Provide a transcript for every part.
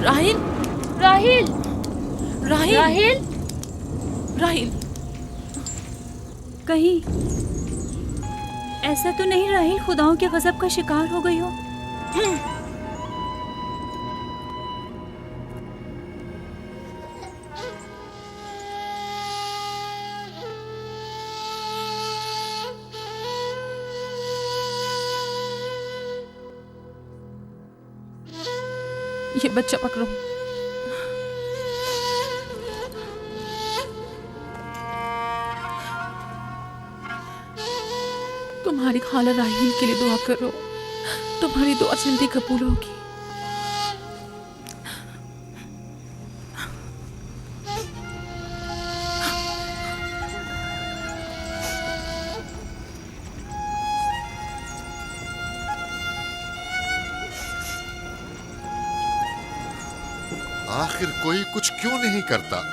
राहिल, राहिल, राहिल, राहिल, राहिल। कहीं ऐसा तो नहीं राहिल खुदाओं के गजब का शिकार हो गई हो? ये बच्चा पकड़ो। तुम्हारी खाला राहिल के लिए दुआ करो, तुम्हारी दुआ जल्दी कबूल होगी। आखिर कोई कुछ क्यों नहीं करता?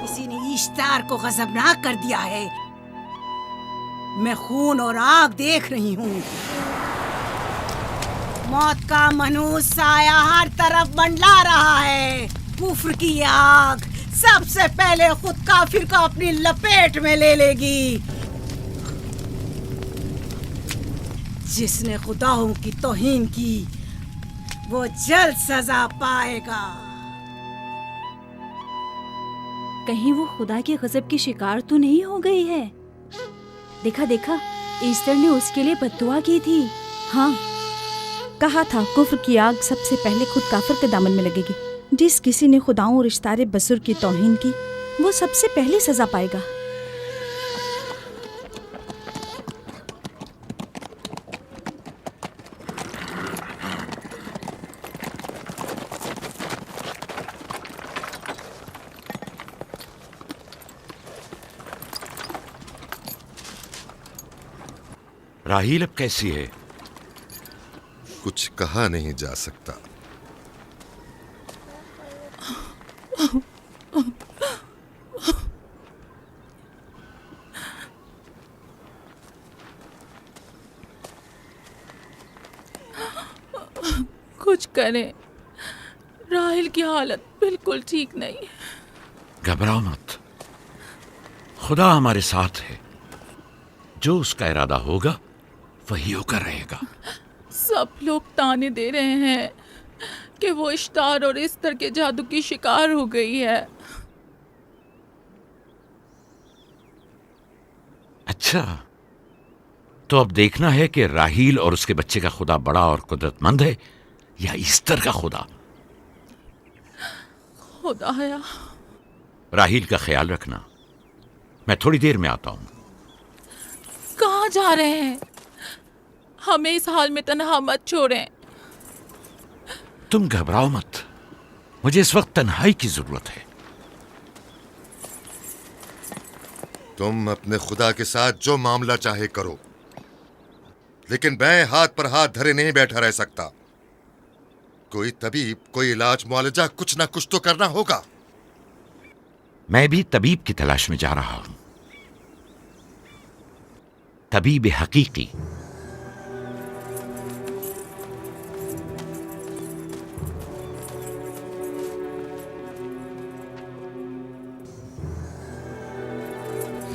किसी ने इश्तार को गजबनाक कर दिया है। मैं खून और आग देख रही हूँ। मौत का मनहूस साया हर तरफ मंडला रहा है। कुफ्र की आग सबसे पहले खुद काफिर को अपनी लपेट में ले लेगी। जिसने खुदाओं की तौहीन की वो जल्द सजा पाएगा। कहीं वो खुदा के गजब की शिकार तो नहीं हो गई है? देखा देखा, ईस्टर ने उसके लिए बद्दुआ की थी। हाँ, कहा था कुफ्र की आग सबसे पहले खुद काफिर के दामन में लगेगी। जिस किसी ने खुदाओं और इश्तारे बसुर की तौहीन की वो सबसे पहले सजा पाएगा। राहील अब कैसी है? कुछ कहा नहीं जा सकता। कुछ करें, राहिल की हालत बिल्कुल ठीक नहीं। घबराओ मत, खुदा हमारे साथ है। जो उसका इरादा होगा वही होकर रहेगा। सब लोग ताने दे रहे हैं कि वो इश्तार और इस्तर के जादू की शिकार हो गई है। अच्छा, तो अब देखना है कि राहील और उसके बच्चे का खुदा बड़ा और कुदरतमंद है या ईस्टर का खुदा। खुदाया, राहील का ख्याल रखना। मैं थोड़ी देर में आता हूं। कहाँ जा रहे हैं? हमें इस हाल में तन्हा मत छोड़ें। तुम घबराओ मत, मुझे इस वक्त तन्हाई की जरूरत है। तुम अपने खुदा के साथ जो मामला चाहे करो, लेकिन मैं हाथ पर हाथ धरे नहीं बैठा रह सकता। कोई तबीब, कोई इलाज, मुआलजा, कुछ ना कुछ तो करना होगा। मैं भी तबीब की तलाश में जा रहा हूं, तबीब हकीकी।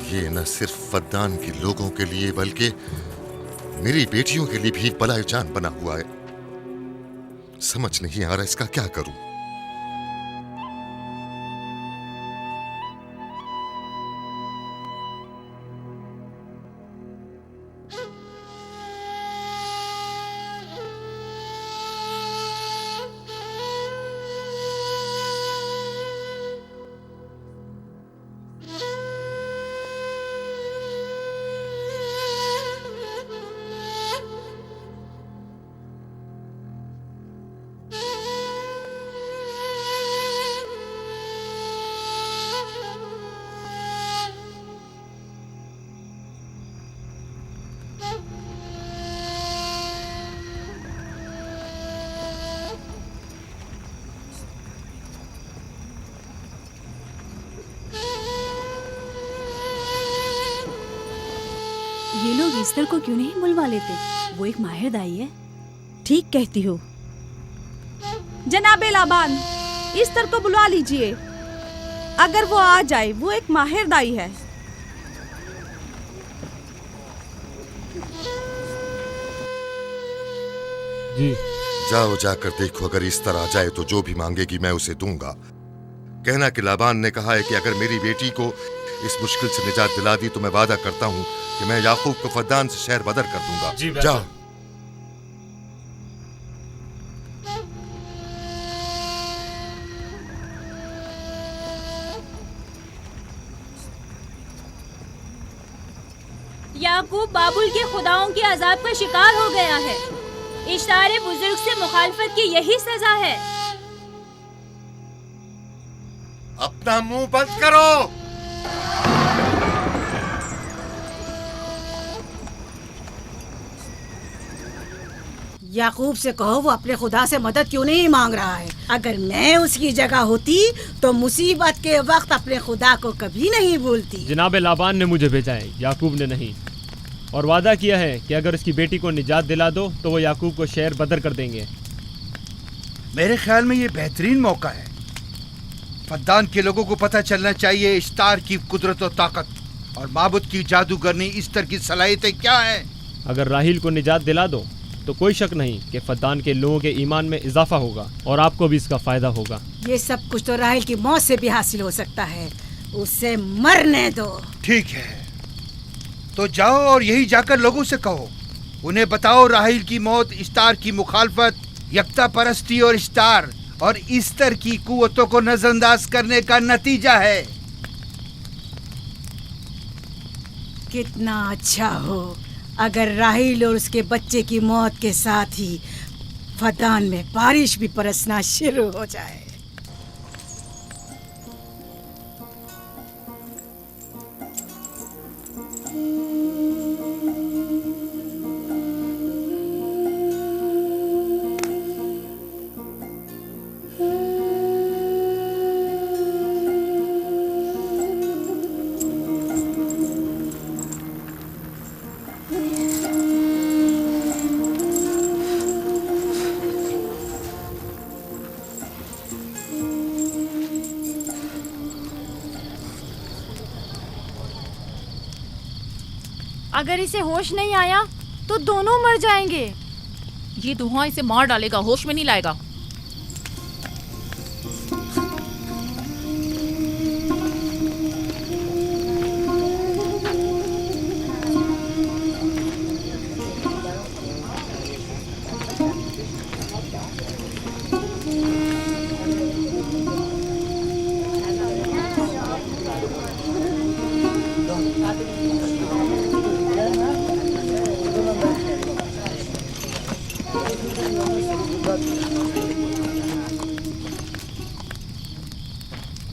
ये न सिर्फ फद्दान के लोगों के लिए बल्कि मेरी बेटियों के लिए भी बलाए जान बना हुआ है। समझ नहीं आ रहा इसका क्या करूं। ये लोग ईस्टर को क्यों नहीं बुलवा लेते? वो एक माहिर दाई है। ठीक कहती हो। जनाबे लाबान, ईस्टर को बुलवा लीजिए। अगर वो आ जाए, वो एक माहिर दाई है। जी जाओ, जाकर देखो, अगर इस तरह आ जाए तो जो भी मांगेगी मैं उसे दूंगा। कहना कि लाबान ने कहा है कि अगर मेरी बेटी को इस मुश्किल से निजात दिला दी तो मैं वादा करता हूँ कि मैं याकूब को फद्दान से शहर बदर कर दूंगा। जाओ। याकूब बाबुल के खुदाओं के अजाब का शिकार हो गया है। इश्तारे बुजुर्ग से मुखालफत की यही सजा है। अपना मुंह बंद करो। याकूब से कहो वो अपने खुदा से मदद क्यों नहीं मांग रहा है। अगर मैं उसकी जगह होती तो मुसीबत के वक्त अपने खुदा को कभी नहीं भूलती। जनाब लाबान ने मुझे भेजा है, याकूब ने नहीं, और वादा किया है कि अगर उसकी बेटी को निजात दिला दो तो वो याकूब को शहर बदर कर देंगे। मेरे ख्याल में ये बेहतरीन मौका है। फद्दान के लोगों को पता चलना चाहिए इश्तार की कुदरत और ताकत और माबुद की जादूगरनी ईस्टर की सलाहियतें क्या हैं। अगर राहील को निजात दिला दो तो कोई शक नहीं कि फद्दान के लोगों के ईमान में इजाफा होगा और आपको भी इसका फायदा होगा। ये सब कुछ तो राहिल की मौत से भी हासिल हो सकता है। उसे मरने दो। ठीक है, तो जाओ और यही जाकर लोगों से कहो, उन्हें बताओ राहील की मौत इश्तार की मुखालफत, यकता परस्ती और इश्तार और ईस्टर की कुव्वतों को नजरअंदाज करने का नतीजा है। कितना अच्छा हो अगर राहील और उसके बच्चे की मौत के साथ ही फद्दान में बारिश भी बरसना शुरू हो जाए। अगर इसे होश नहीं आया तो दोनों मर जाएंगे। ये धुआं इसे मार डालेगा, होश में नहीं लाएगा।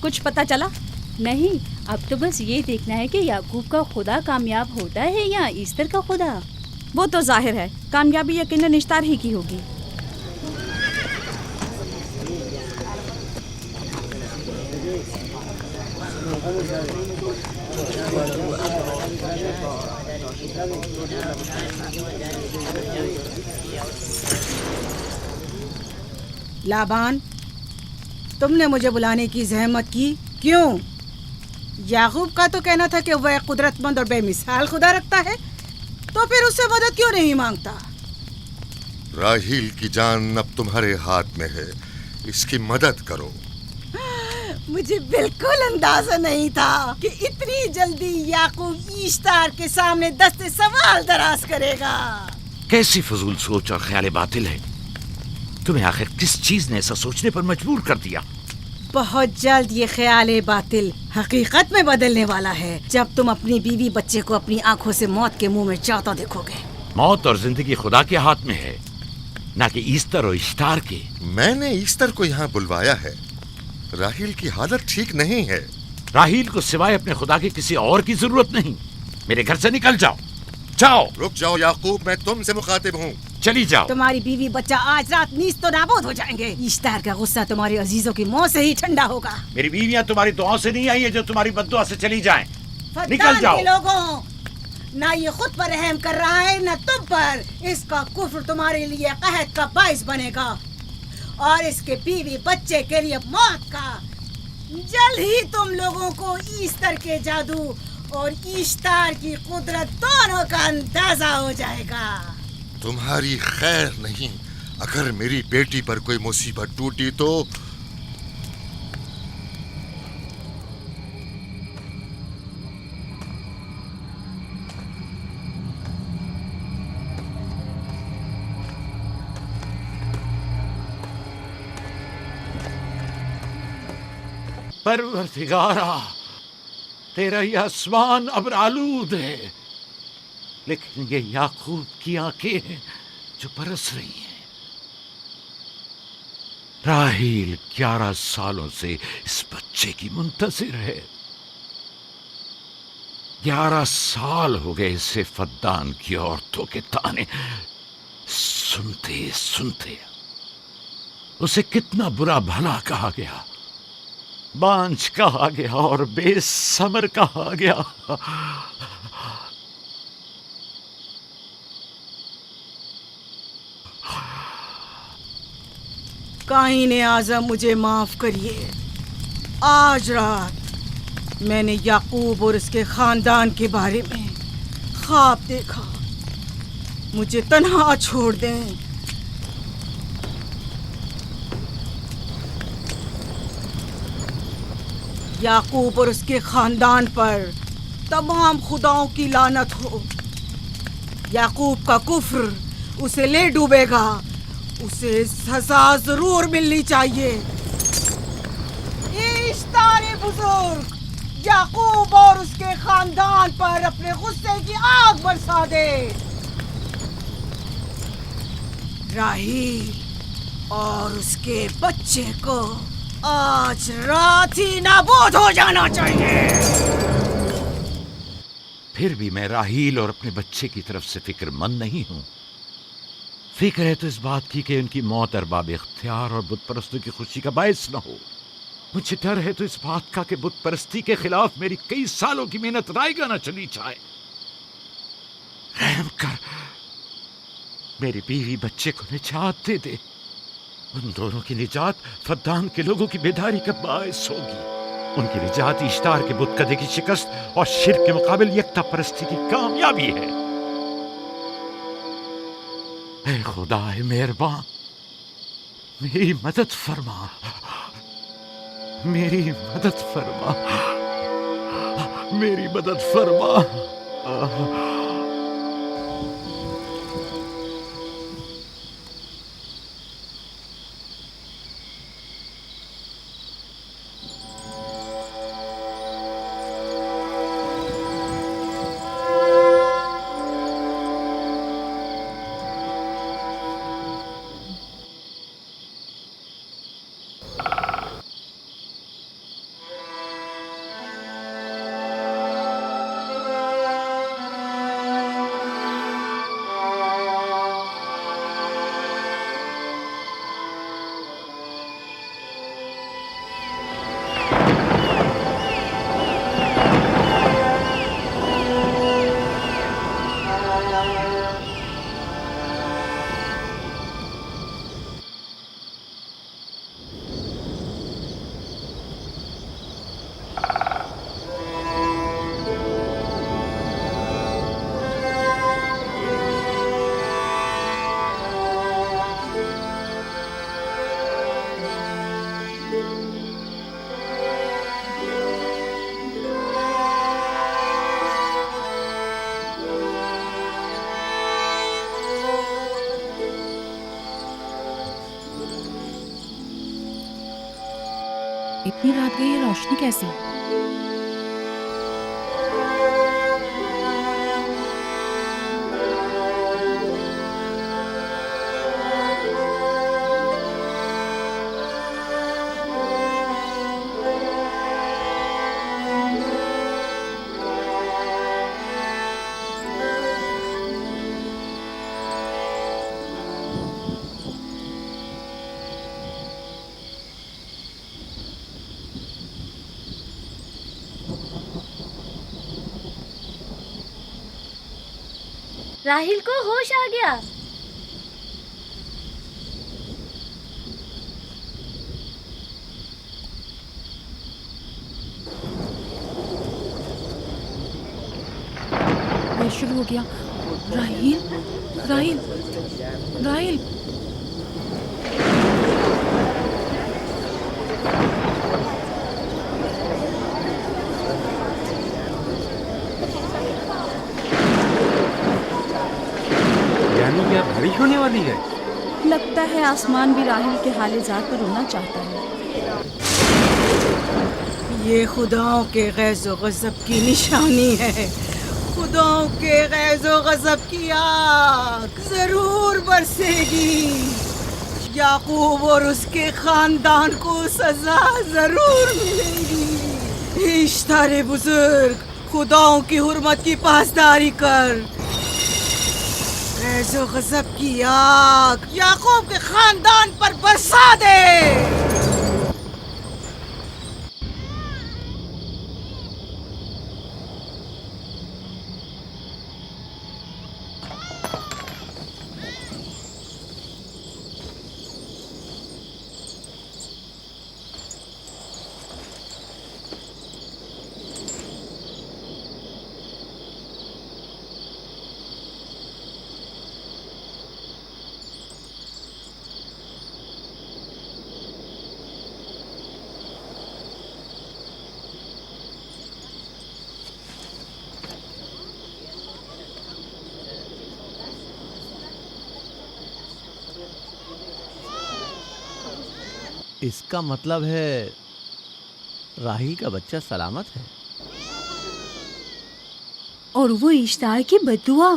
कुछ पता चला? नहीं, अब तो बस ये देखना है कि याकूब का खुदा कामयाब होता है या ईस्टर का खुदा। वो तो जाहिर है कामयाबी यकीनन इश्तार ही की होगी। लाबान, तुमने मुझे बुलाने की जहमत की क्यों? याकूब का तो कहना था कि वह कुदरतमंद और बेमिसाल खुदा रखता है, तो फिर उससे मदद क्यों नहीं मांगता? राहील की जान अब तुम्हारे हाथ में है, इसकी मदद करो। मुझे बिल्कुल अंदाजा नहीं था कि इतनी जल्दी याकूब ईश्तार के सामने दस्ते सवाल दराज करेगा। कैसी फजूल सोच और ख्याल बातिल है। तुम्हें आखिर किस चीज ने ऐसा सोचने पर मजबूर कर दिया? बहुत जल्द ये ख्याल बातिल हकीकत में बदलने वाला है, जब तुम अपनी बीवी बच्चे को अपनी आंखों से मौत के मुंह में जाता देखोगे। मौत और जिंदगी खुदा के हाथ में है, ना कि ईस्टर और इश्तार के। मैंने ईस्टर को यहाँ बुलवाया है। राहील की हालत ठीक नहीं है। राहील को सिवाय अपने खुदा के किसी और की जरूरत नहीं। मेरे घर से निकल जाओ। जाओ। रुक जाओ याकूब, मैं तुमसे मुखातिब हूँ। चली जाओ। तुम्हारी बीवी बच्चा आज रात नीज तो नाबूद हो जाएंगे। इश्तार का गुस्सा तुम्हारे अजीजों की मौत से ही ठंडा होगा। मेरी बीवियां तुम्हारी दुआओं से नहीं आई है जो तुम्हारी बद्दुआ से चली जाएं। निकल जाओ। लोगों, ना ये खुद पर रहम कर रहा है न तुम पर। इसका कुफ्र तुम्हारे लिए कहत का बाइस बनेगा और इसके बीवी बच्चे के लिए मौत का। जल्द ही तुम लोगों को ईस्टर के जादू और ईस्टर की कुदरत दोनों का अंदाजा हो जाएगा। तुम्हारी खैर नहीं, अगर मेरी बेटी पर कोई मुसीबत टूटी तो परवरदिगारा, तेरा ये आसमान अब आलूद है, लेकिन ये याकूब की आंखें हैं जो बरस रही हैं। राहील 11 सालों से इस बच्चे की मुंतजिर है। 11 साल हो गए इसे फद्दान की औरतों के ताने सुनते सुनते। उसे कितना बुरा भला कहा गया, बांझ कहा गया और बेसमर कहा गया। काईन आज़म, मुझे माफ करिए। आज रात मैंने याकूब और उसके खानदान के बारे में ख्वाब देखा। मुझे तन्हा छोड़ दें। याकूब और उसके खानदान पर तमाम खुदाओं की लानत हो। याकूब का कुफ्र उसे ले डूबेगा। उसे सजा जरूर मिलनी चाहिए। इश्तारे बुजुर्ग, याकूब और उसके खानदान पर अपने गुस्से की आग बरसा दे। राहील और उसके बच्चे को आज रात ही नाबूद हो जाना चाहिए। फिर भी मैं राहील और अपने बच्चे की तरफ से फिक्रमंद नहीं हूं। फिक्र है तो इस बात की कि उनकी मौत अरबाब इख्तियार और बुत परस्तों की खुशी का बायस न हो। मुझे डर है तो इस बात का कि बुत परस्ती के खिलाफ मेरी कई सालों की मेहनत रायगा न चली जाए। रहम कर, मेरी बीवी बच्चे को निजात दे दे। उन दोनों की निजात फद्दान के लोगों की बेदारी का बायस होगी। उनकी निजात इश्तार के बुत कदे की शिकस्त और शिर्क के मुकाबिल यकता परस्ती की कामयाबी है। ऐ खुदा है मेहरबान, मेरी मदद फरमा, मेरी मदद फरमा, मेरी मदद फरमा। इतनी रात गई, ये रोशनी कैसी? राहिल को होश आ गया। ये शुरू हो गया। राहिल, राहिल, राहिल। यानी क्या बारिश होने वाली है? लगता है आसमान भी राहिल के हाल-ए-ज़ात पर रोना चाहता है। ये खुदाओं के गैज़ो गज़ब की निशानी है। खुदाओं के गैज़ो गज़ब की आग जरूर बरसेगी। याकूब और उसके खानदान को सजा जरूर मिलेगी। इश्तारे बुजुर्ग, खुदाओं की हुर्मत की पासदारी कर। गैज़ो गज़ब की आग याकूब के खानदान पर बरसा दे। इसका मतलब है राहिल का बच्चा सलामत है। और वो इश्तार की बद्दुआ,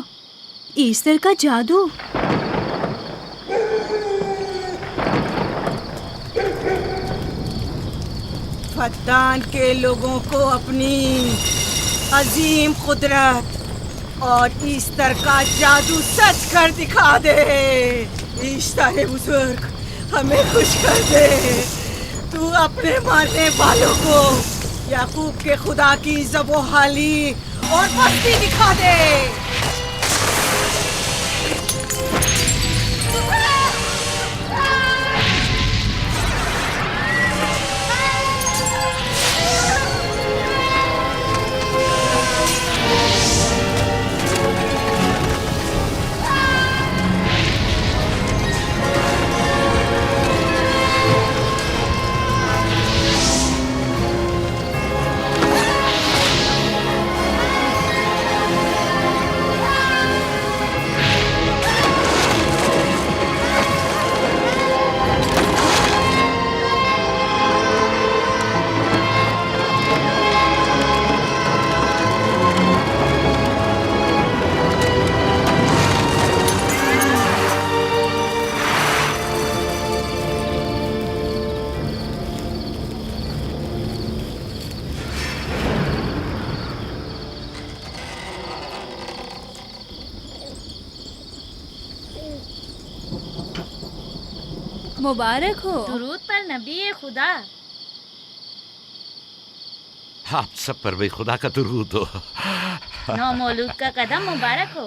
ईस्टर का जादू। फद्दान के लोगों को अपनी अजीम कुदरत और ईस्टर का जादू सच कर दिखा दे। ईस्टर बुजुर्ग, हमें खुश कर दे। तू अपने मारने वालों को याकूब के खुदा की ज़बोहाली और मस्ती दिखा दे। मुबारक हो। दुरूद पर नबी खुदा। आप सब पर भी खुदा का दुरूद हो। नौ मौलूद का कदम मुबारक हो।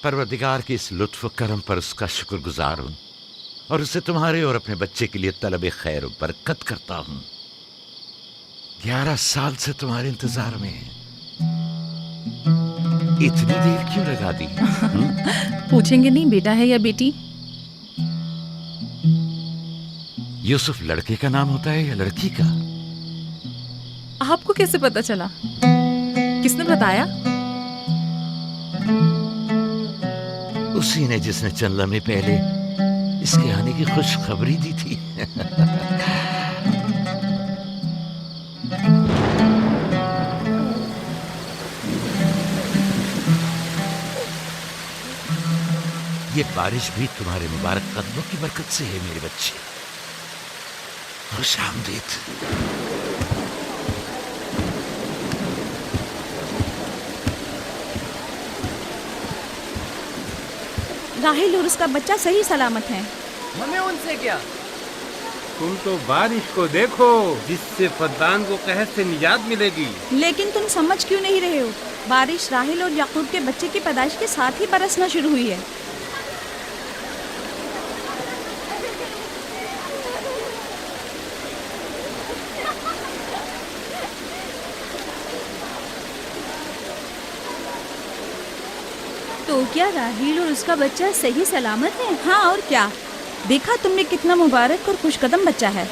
परवरदिगार की इस लुत्फ करम पर उसका शुक्रगुजार हूँ और उसे तुम्हारे और अपने बच्चे के लिए तलब खैर और बरकत करता हूँ। 11 साल से तुम्हारे इंतजार में है। इतनी देर क्यों लगा दी? पूछेंगे नहीं बेटा है या बेटी? यूसुफ लड़के का नाम होता है या लड़की का? आपको कैसे पता चला? किसने बताया? उसी ने जिसने चंद लम्हे पहले इसके आने की खुशखबरी दी थी। ये बारिश भी तुम्हारे मुबारक कदमों की बरकत से है मेरे बच्चे। खुश आमदीद। राहिल और उसका बच्चा सही सलामत हैं। हमें उनसे क्या? तुम तो बारिश को देखो, जिससे फद्दान को कहर से निजात मिलेगी। लेकिन तुम समझ क्यों नहीं रहे हो? बारिश राहिल और याकूब के बच्चे की पैदाइश के साथ ही बरसना शुरू हुई है। तो क्या राहिल और उसका बच्चा सही सलामत है? हाँ और क्या, देखा तुमने कितना मुबारक और खुशकदम बच्चा है।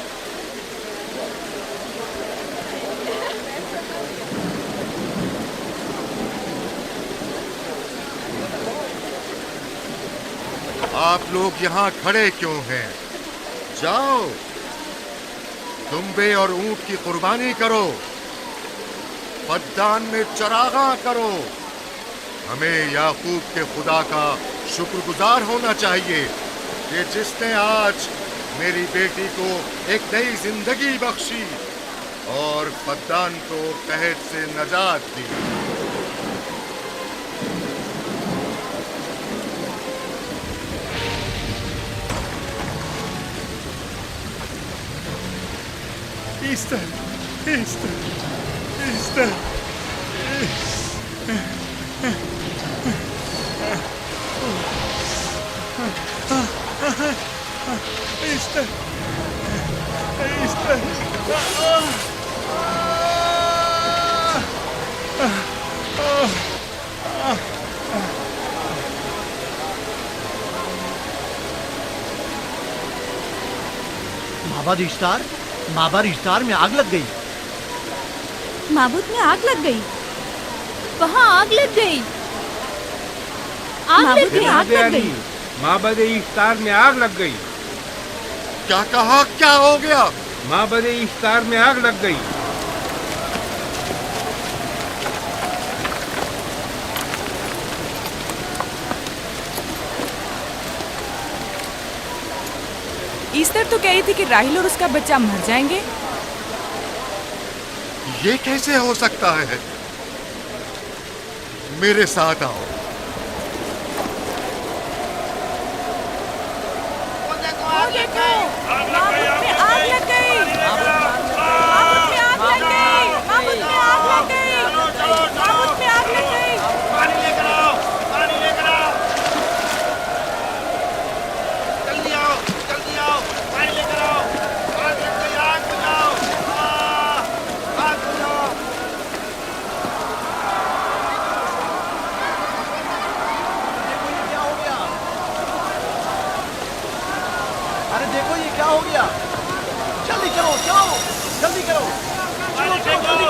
आप लोग यहाँ खड़े क्यों हैं? जाओ, दुम्बे और ऊंट की कुर्बानी करो, फद्दान में चरागा करो। हमें याकूब के खुदा का शुक्रगुजार होना चाहिए कि जिसने आज मेरी बेटी को एक नई जिंदगी बख्शी और फद्दान को कहर से नजात दी। Ishtar, Ishtar, Ishtar. Ishtar, Ishtar. माबाद इश्तार, माबाद इश्तार में आग लग गई। माबूद में आग लग गई? वहाँ आग लग गई। माबूद में आग लग गई। माबद इफ्तार में आग लग गई। क्या कहा? क्या हो गया? माबद इफ्तार में आग लग गई। ईस्टर तो कह रही थी कि राहिल और उसका बच्चा मर जाएंगे। ये कैसे हो सकता है? मेरे साथ आओ। अरे देखो ये क्या हो गया। जल्दी करो, चलो जल्दी करो, चलो जल्दी करो,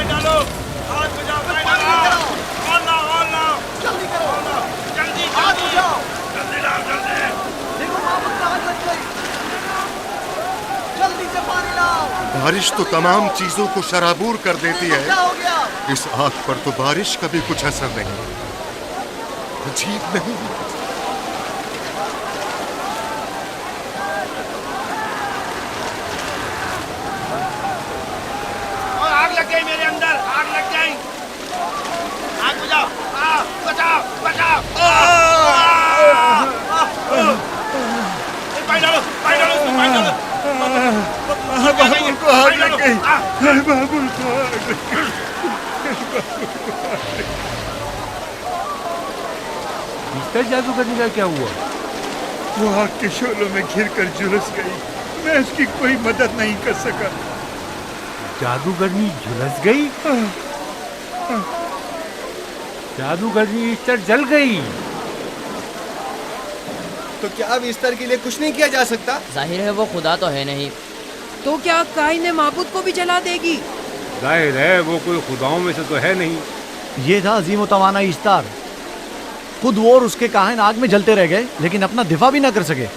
डालो, आग बुझाओ, जल्दी करो, जल्दी आग बुझाओ, जल्दी लाओ, जल्दी। देखो माबूद में आग लग गई, जल्दी से पानी लाओ। बारिश तो तमाम चीजों को शराबूर कर देती है। क्या हो गया? इस आग पर तो बारिश का भी कुछ असर नहीं। अजीब नहीं? मेरे अंदर आग लग गई। आग बुझाओ, बचाओ, बचाओ। पानी डालो, पानी डालो, पानी डालो। बाबुल को आग लग गई। बाबुल को आग लग गई। ईस्टर जादूगरनी का क्या हुआ? वो आग के शोलों में घिरकर झुलस गई। मैं उसकी कोई मदद नहीं कर सका। जादूगरनी झुलस गई? जादूगरनी ईस्टर जल गई। तो क्या अब ईस्टर के लिए कुछ नहीं किया जा सकता? जाहिर है वो खुदा तो है नहीं। तो क्या काइन माबूद को भी जला देगी? जाहिर है वो कोई खुदाओं में से तो है नहीं। ये था अजीम व तवाना इश्तार। खुद वो और उसके काहिन आग में जलते रह गए, लेकिन अपना दिफा भी ना कर सके।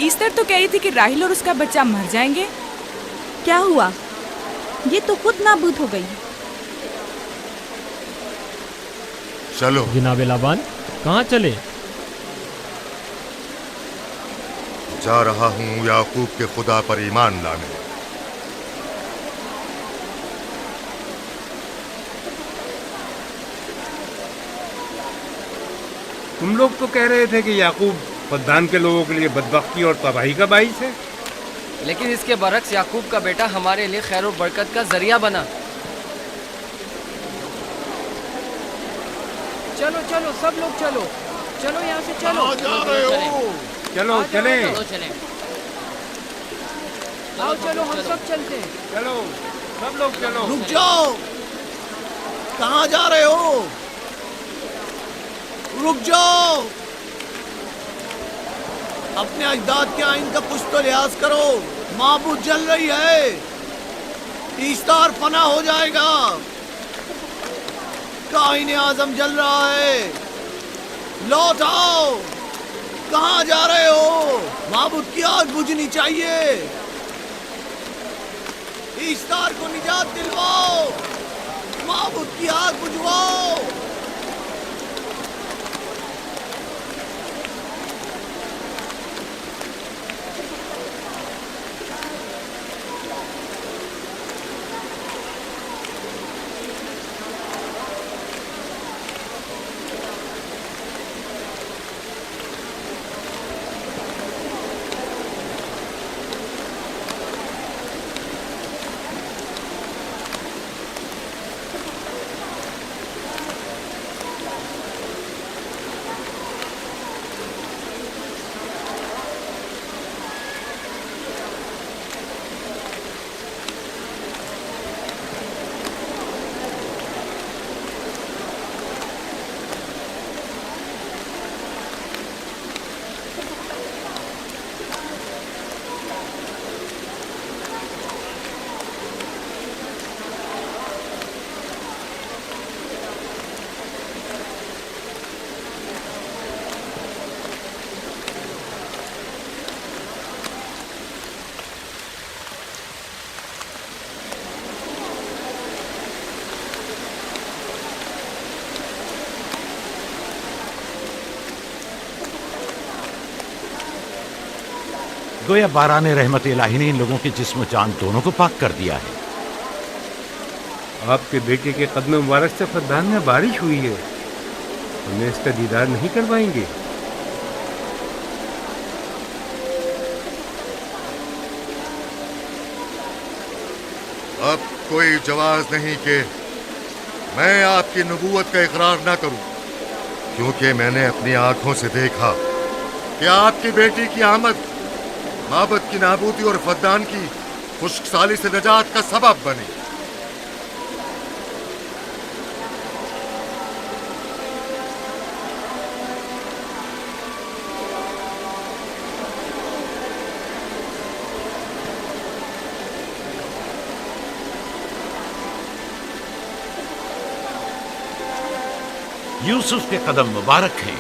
ईस्टर तो कह रही थी कि राहिल और उसका बच्चा मर जाएंगे। क्या हुआ? ये तो खुद नाबूद हो गई। चलो जनाब लाबान, कहाँ चले? जा रहा हूँ याकूब के खुदा पर ईमान लाने। तुम लोग तो कह रहे थे कि याकूब फद्दान के लोगों के लिए बदबख्ती और तबाही का बाइस है। लेकिन इसके बरक्स याकूब का बेटा हमारे लिए खैर और बरकत का जरिया बना। चलो चलो सब लोग चलो, चलो यहाँ से चलो। जा रहे हो? चलो चले। आओ चलो हम सब चलते हैं। चलो सब लोग चलो। रुक जाओ, कहाँ जा रहे हो? रुक जाओ, अपने अजदाद के आइन का कुछ तो लिहाज करो। माबूद जल रही है, ईस्तार फना हो जाएगा। काइन आजम जल रहा है, लौट आओ। कहाँ जा रहे हो? माबूद की आग बुझनी चाहिए। ईस्तार को निजात दिलवाओ, माबूद की आग बुझवाओ। गोया बाराने रहमत इलाही ने इन लोगों के जिस्म जान दोनों को पाक कर दिया है। आपके बेटे के कदम मुबारक से फद्दान में बारिश हुई है, हमें इसका दीदार नहीं करवाएंगे? अब कोई जवाज नहीं कि मैं आपकी नबूवत का इकरार ना करूं, क्योंकि मैंने अपनी आंखों से देखा कि आपकी बेटी की आमद माबद की नाबूदी और फद्दान की खुश्कसाली से निजात का सबब बनी। यूसुफ के कदम मुबारक हैं,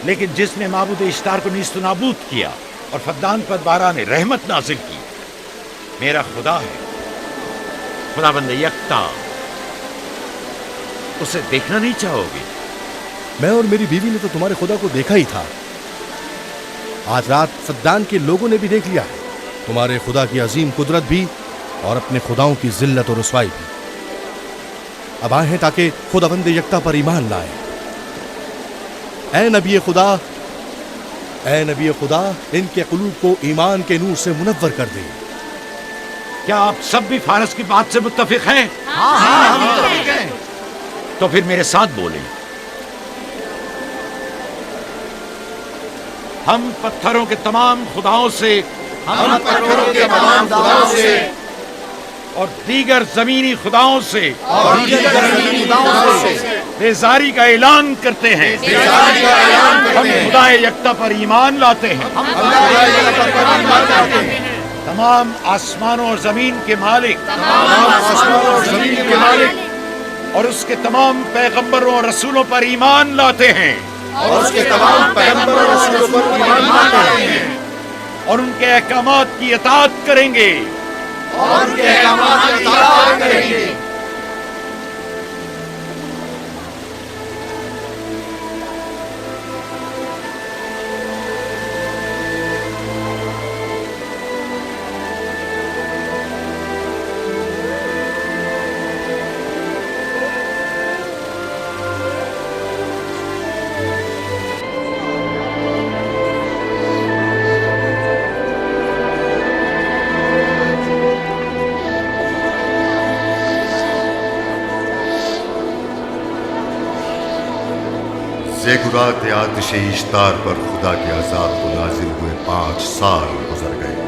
लेकिन जिसने माबूद इश्तार को नीस्त नाबूद किया और फद्दान पर बारा ने रहमत नाजिल की, मेरा खुदा है, खुदाबंद यकता। उसे देखना नहीं चाहोगे? मैं और मेरी बीवी ने तो तुम्हारे खुदा को देखा ही था। आज रात फद्दान के लोगों ने भी देख लिया है, तुम्हारे खुदा की अजीम कुदरत भी और अपने खुदाओं की जिल्लत और रुसवाई भी। अब आए हैं ताकि खुदाबंद यकता पर ईमान लाए। ऐ नबी खुदा, इनके कुलूब को ईमान के नूर से मुनव्वर कर दे। क्या आप सब भी फारस की बात से मुत्तफिक हैं? हाँ, हम मुत्तफिक हैं। तो फिर मेरे साथ बोलें। हम पत्थरों के तमाम खुदाओं से और दीगर जमीनी खुदाओं से बेजारी का ऐलान करते हैं। हम खुदाए यकता पर ईमान लाते हैं। तमाम आसमानों और जमीन के मालिक और उसके तमाम पैगंबरों और रसूलों पर ईमान लाते हैं और उनके अहकामात की इताअत करेंगे। बेगुरात आतिशे इश्तार पर खुदा के अजाब को नाजिल हुए 5 साल गुजर गए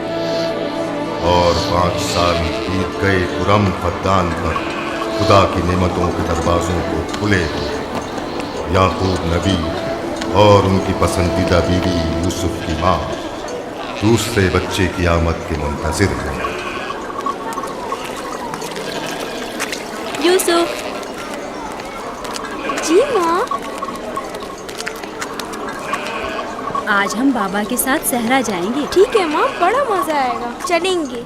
और 5 साल बीत गए कुरम फद्दान पर खुदा की नेमतों के दरवाजों को खुले हुए। याकूब नबी और उनकी पसंदीदा बीवी यूसुफ की माँ दूसरे बच्चे की आमद के मुंतजिर हैं। यूसुफ। जी माँ। आज हम बाबा के साथ सहरा जाएंगे। ठीक है माँ, बड़ा मजा आएगा, चलेंगे।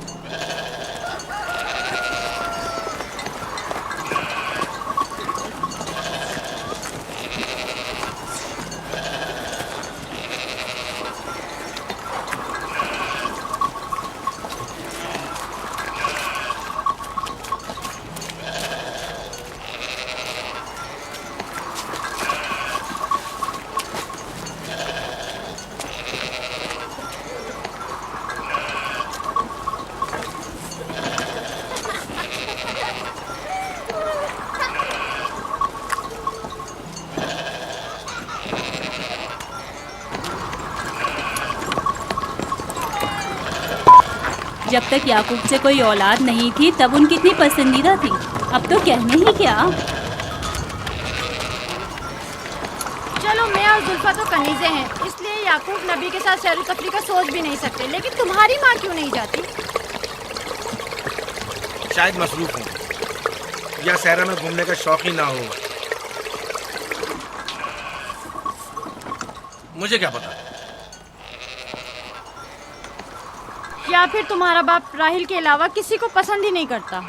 जब तक याकूब से कोई औलाद नहीं थी तब उनकी इतनी पसंदीदा थी, अब तो कहने ही क्या। चलो, मैं और जुल्फा तो कनीज़े हैं, इसलिए याकूब नबी के साथ सैर तफरी का सोच भी नहीं सकते। लेकिन तुम्हारी माँ क्यों नहीं जाती? शायद मसरूफ हूँ या सहरा में घूमने का शौक ही ना हो, मुझे क्या पता। या फिर तुम्हारा बाप राहिल के अलावा किसी को पसंद ही नहीं करता।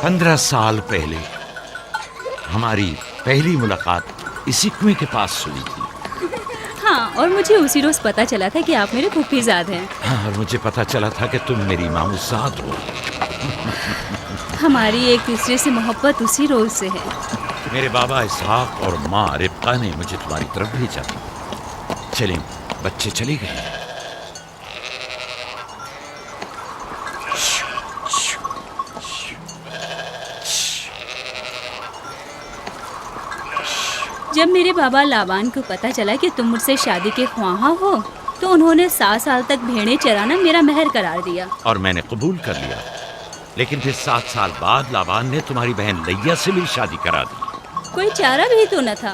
पंद्रह साल पहले हमारी पहली मुलाकात इसी कुएं के पास हुई थी। हाँ, और मुझे उसी रोज पता चला था कि आप मेरे फूफीजाद हैं। हाँ, और मुझे पता चला था कि तुम मेरी मामूजाद हो। हमारी एक दूसरे से मोहब्बत उसी रोज से है। मेरे बाबा इसहाक और माँ रिब्का ने मुझे तुम्हारी तरफ भेजा था। चलें, बच्चे चले गए। जब मेरे बाबा लाबान को पता चला कि तुम मुझसे शादी के ख्वाहा हो तो उन्होंने 7 साल तक भेड़ें चराना मेरा महर करार दिया। और मैंने कबूल कर लिया। लेकिन फिर 7 साल बाद लाबान ने तुम्हारी बहन लैया से मेरी शादी करा दी। कोई चारा भी तो न था।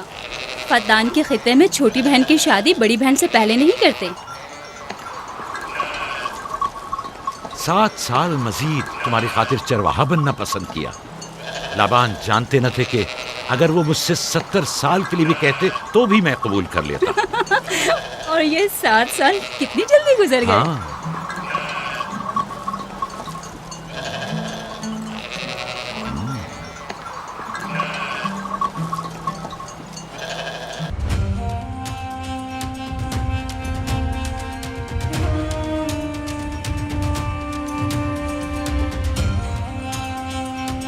फद्दान के खित्ते में छोटी बहन की शादी बड़ी बहन से पहले नहीं करते। 7 साल मजीद तुम्हारी खातिर चरवाहा बनना पसंद किया। लाबान जानते न थे कि अगर वो मुझसे 70 साल के लिए भी कहते तो भी मैं कबूल कर लेता। और ये 7 साल कितनी जल्दी गुजर गए। हाँ,